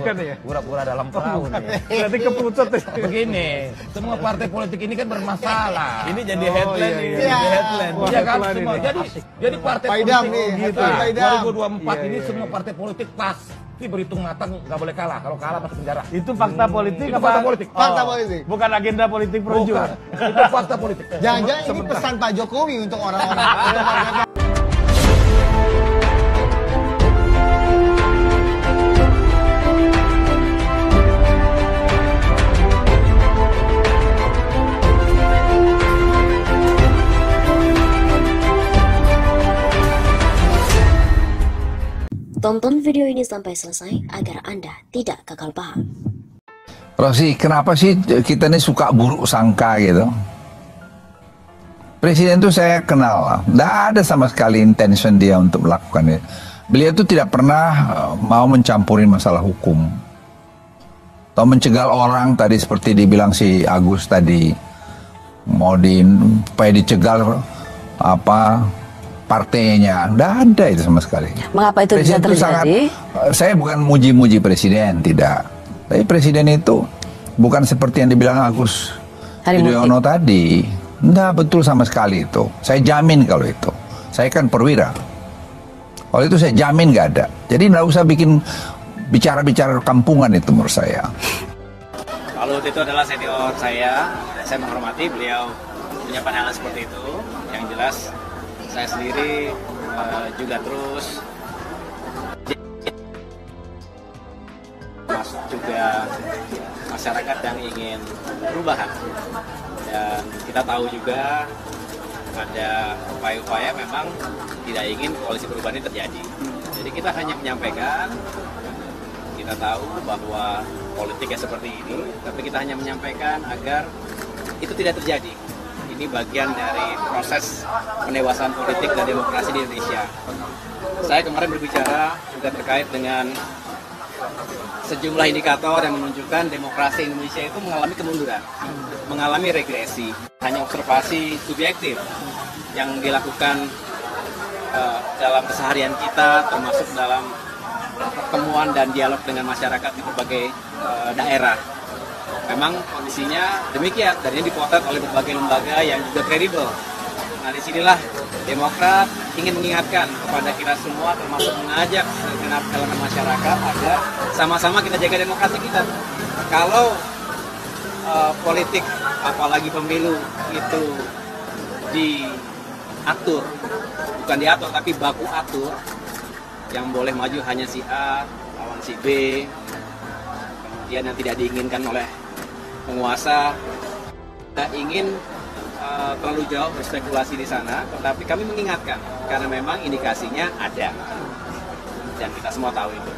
kan ya? Pura-pura dalam perahu nih. Berarti kepucut ya. Begini, semua partai politik ini kan bermasalah. Ini jadi headline nih, iya. jadi headline. Iya kan Headline semua. ini. Jadi partai Paidam politik nih, gitu. headline Paidam. 2024 ini Iya. semua partai politik pasti berhitung matang, nggak boleh kalah. Kalau kalah masuk penjara. Itu fakta politik Itu apa? fakta politik. Fakta politik. Bukan agenda politik Bukan. projo. Itu fakta politik. Jangan-jangan ini pesan Pak Jokowi untuk orang-orang. Tonton video ini sampai selesai agar Anda tidak gagal paham. Rosi, kenapa sih kita ini suka buruk sangka gitu? Presiden itu saya kenal, tidak ada sama sekali intention dia untuk melakukan itu. Beliau itu tidak pernah mau mencampuri masalah hukum. Atau mencegal orang tadi seperti dibilang si Agus tadi, mau supaya dicegal apa partainya, tidak ada itu sama sekali. Mengapa itu Presiden bisa itu terjadi? saya bukan muji-muji presiden, tidak. Tapi presiden itu bukan seperti yang dibilang Agus Yudhoyono tadi. Tidak betul sama sekali itu. Saya jamin kalau itu. Saya kan perwira. Kalau itu saya jamin nggak ada. Jadi nggak usah bikin bicara-bicara kampungan itu menurut saya. Kalau itu adalah senior saya menghormati beliau punya pandangan seperti itu. Yang jelas saya sendiri juga terus masuk juga masyarakat yang ingin perubahan, dan kita tahu juga ada upaya-upaya memang tidak ingin koalisi perubahan ini terjadi. Jadi kita hanya menyampaikan, kita tahu bahwa politiknya seperti ini, tapi kita hanya menyampaikan agar itu tidak terjadi. Ini bagian dari proses pendewasaan politik dan demokrasi di Indonesia. Saya kemarin berbicara juga terkait dengan sejumlah indikator yang menunjukkan demokrasi Indonesia itu mengalami kemunduran, mengalami regresi. Hanya observasi subjektif yang dilakukan dalam keseharian kita, termasuk dalam pertemuan dan dialog dengan masyarakat di berbagai daerah. Memang kondisinya demikian, dan ini dipotret oleh berbagai lembaga yang juga kredibel. Nah, disinilah Demokrat ingin mengingatkan kepada kita semua, termasuk mengajak segenap elemen masyarakat agar sama-sama kita jaga demokrasi kita. Kalau politik, apalagi pemilu itu diatur, bukan diatur tapi baku atur, yang boleh maju hanya si A, lawan si B, kemudian yang tidak diinginkan oleh penguasa. Kita ingin terlalu jauh berspekulasi di sana, tetapi kami mengingatkan karena memang indikasinya ada dan kita semua tahu itu.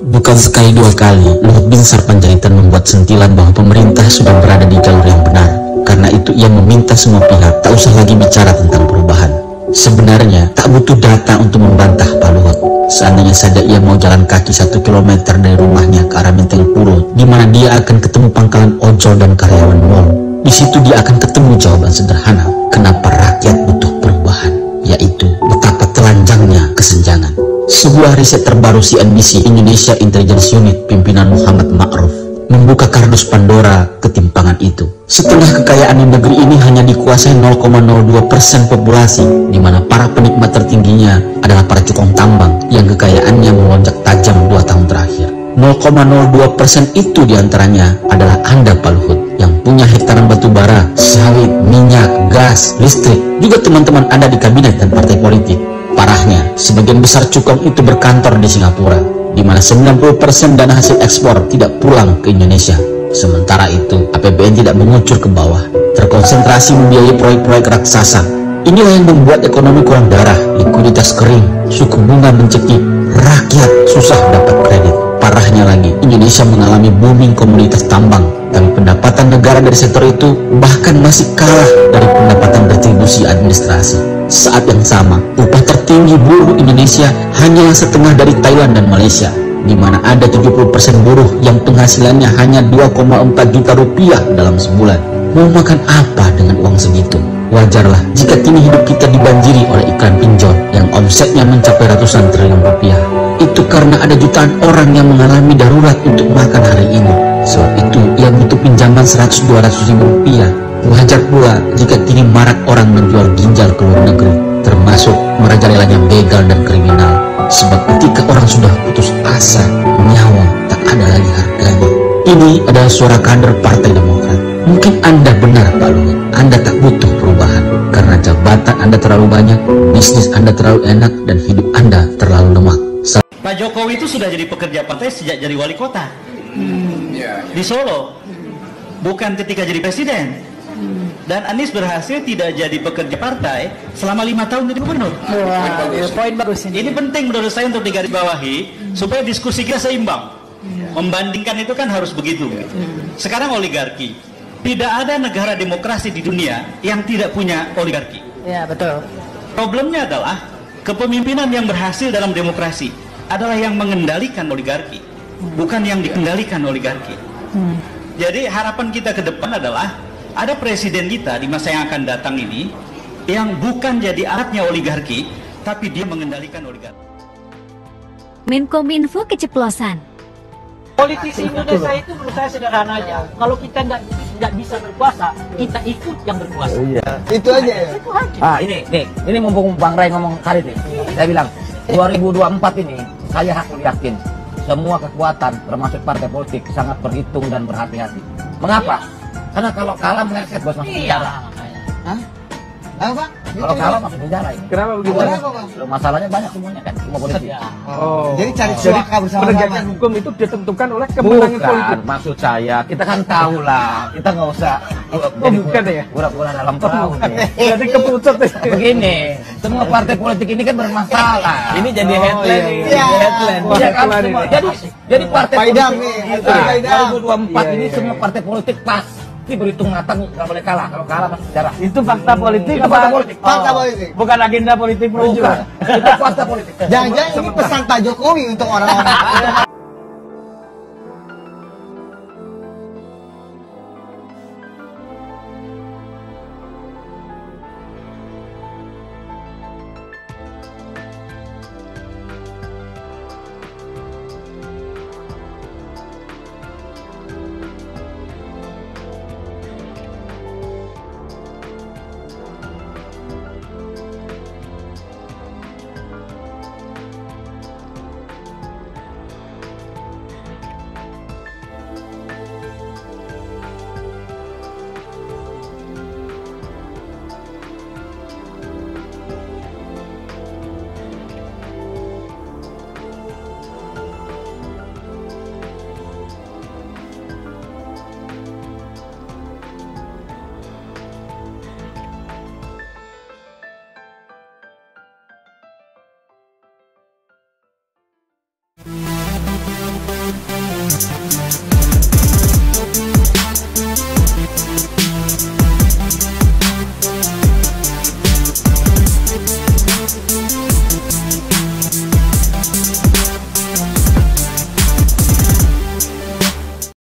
Bukan sekali dua kali Luhut Binsar Panjaitan membuat sentilan bahwa pemerintah sudah berada di jalur yang benar. Karena itu ia meminta semua pihak tak usah lagi bicara tentang perubahan. Sebenarnya tak butuh data untuk membantah Pak Luhut. Seandainya saja ia mau jalan kaki 1 kilometer dari rumahnya ke arah Menteng Puro, di mana dia akan ketemu pangkalan ojol dan karyawan mal. Di situ dia akan ketemu jawaban sederhana, kenapa rakyat butuh perubahan, yaitu betapa telanjangnya kesenjangan. Sebuah riset terbaru CNBC Indonesia Intelligence Unit pimpinan Muhammad Ma'ruf membuka kardus Pandora ketimpangan itu. Setelah kekayaan di negeri ini hanya dikuasai 0,02% populasi, di mana para penikmat tertingginya adalah para cukong tambang yang kekayaannya melonjak tajam 2 tahun terakhir. 0,02% itu diantaranya adalah Anda Pak Luhut, yang punya hektaran batu bara, sawit, minyak, gas, listrik, juga teman-teman Anda di kabinet dan partai politik. Parahnya, sebagian besar cukong itu berkantor di Singapura, di mana 90% dana hasil ekspor tidak pulang ke Indonesia. Sementara itu, APBN tidak mengucur ke bawah, terkonsentrasi membiayai proyek-proyek raksasa. Inilah yang membuat ekonomi kurang darah, likuiditas kering, suku bunga mencekik, rakyat susah dapat kredit. Parahnya lagi, Indonesia mengalami booming komoditas tambang, tapi pendapatan negara dari sektor itu bahkan masih kalah dari pendapatan retribusi administrasi. Saat yang sama, upah tertinggi buruh Indonesia hanyalah setengah dari Thailand dan Malaysia, di mana ada 70% buruh yang penghasilannya hanya 2,4 juta rupiah dalam sebulan. Mau makan apa dengan uang segitu? Wajarlah jika kini hidup kita dibanjiri oleh iklan pinjol yang omsetnya mencapai ratusan triliun rupiah. Itu karena ada jutaan orang yang mengalami darurat untuk makan hari ini. Sebab itu ia butuh pinjaman 100-200 ribu rupiah. Wajar pula jika kini marak orang menjual ginjal ke luar negeri, termasuk merajalelanya begal dan kriminal. Sebab ketika orang sudah putus asa, nyawa tak ada lagi harganya. Ini adalah suara kader Partai Demokrat. Mungkin Anda benar Pak Luhut, Anda tak butuh perubahan karena jabatan Anda terlalu banyak, bisnis Anda terlalu enak, dan hidup Anda terlalu lemah. Pak Jokowi itu sudah jadi pekerja partai sejak jadi wali kota di Solo, bukan ketika jadi presiden. Dan Anies berhasil tidak jadi pekerja partai selama 5 tahun jadi gubernur. Poin bagus ini. Ini penting menurut saya untuk digarisbawahi supaya diskusi kita seimbang. Membandingkan itu kan harus begitu. Sekarang oligarki. Tidak ada negara demokrasi di dunia yang tidak punya oligarki. Ya, betul. Problemnya adalah kepemimpinan yang berhasil dalam demokrasi adalah yang mengendalikan oligarki, bukan yang dikendalikan oligarki. Jadi harapan kita ke depan adalah ada presiden kita di masa yang akan datang ini yang bukan jadi alatnya oligarki, tapi dia mengendalikan oligarki. Menkominfo keceplosan. Politisi Indonesia itu menurut saya sederhana aja. Kalau kita nggak bisa berkuasa, kita ikut yang berkuasa. Itu aja ya. Itu aja. Ah, ini mumpung Bang Ray ngomong kali ini. Saya bilang 2024 ini saya yakin semua kekuatan termasuk partai politik sangat berhitung dan berhati-hati. Mengapa? Karena kalau kalah meleset bos masuk penjara. Hah? Apa? Kalau kalah masuk penjara ini. Kenapa begitu? Kenapa, Bang? Loh, masalahnya banyak semuanya kan, semua politik. Oh. Jadi cari suaka bersama-sama. Penegakan hukum itu ditentukan oleh kemenangan politik. Bukan, maksud saya kita kan tahu lah, kita nggak usah bukan ya? pura-pura dalam perahu nih. Berarti kepucut ya. Begini, semua partai politik ini kan bermasalah. Ini jadi headline. iya. Headline. Iya kan Headline semua. ini. Jadi partai Pak Idam politik nih, kita Pak Idam. 2024 ini semua partai politik pasti berhitung matang, nggak boleh kalah. Kalau kalah masuk penjara. Itu fakta politik Itu apa? fakta politik. Fakta politik. Bukan agenda politik menuju. Bukan. Itu fakta politik. Jangan-jangan ini pesan Pak Jokowi untuk orang-orang